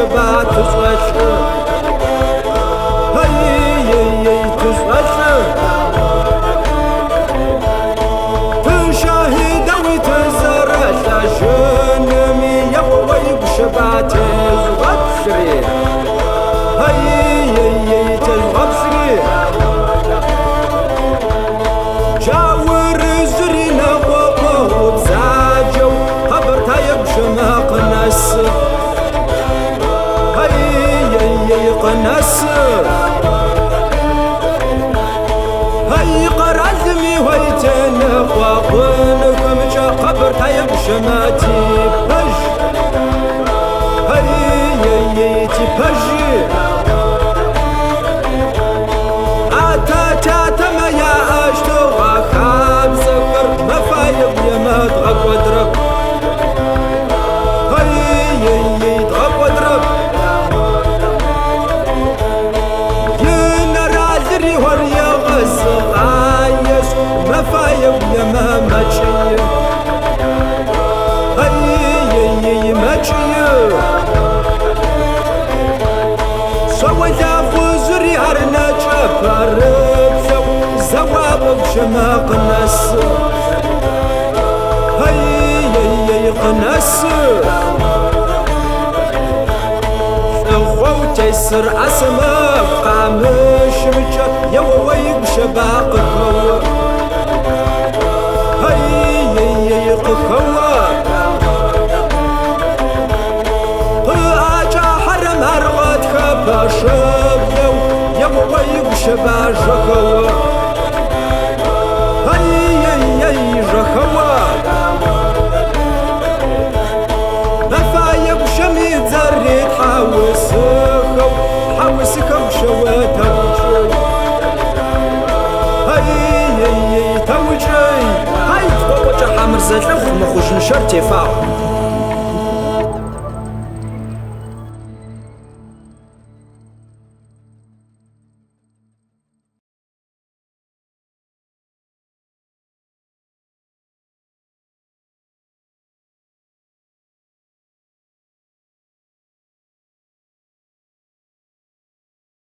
بشبات تزغش هاي تزغش تشاهد وتزرش جنمي يوي بشبات تزغش هاي تزغش جاور زرينا وقوب زاجو خبر تايب شماق نس هاي قنس هاي قرازمي ويتن وقنكم جا خبر تايب شماتي بج هاي تبج اضغط واضرب هاي اضغط واضرب ينرى ذري وريا غزغايس ما فايق يا ما ماشي هاي ماشي سوى ذا زري هرنا جبر زواب بشماق الناس هاي قناس خوتي سر اسماء قامش مجا يووي بشباق كوا هاي قكوا اجا حرم ارغد خباشب يووي بشباق كوا هاي جكوا شميت زريت حوسكم شوات توجي هاي توجي هاي تبغى حمر زلت مخوش نشرتي فاو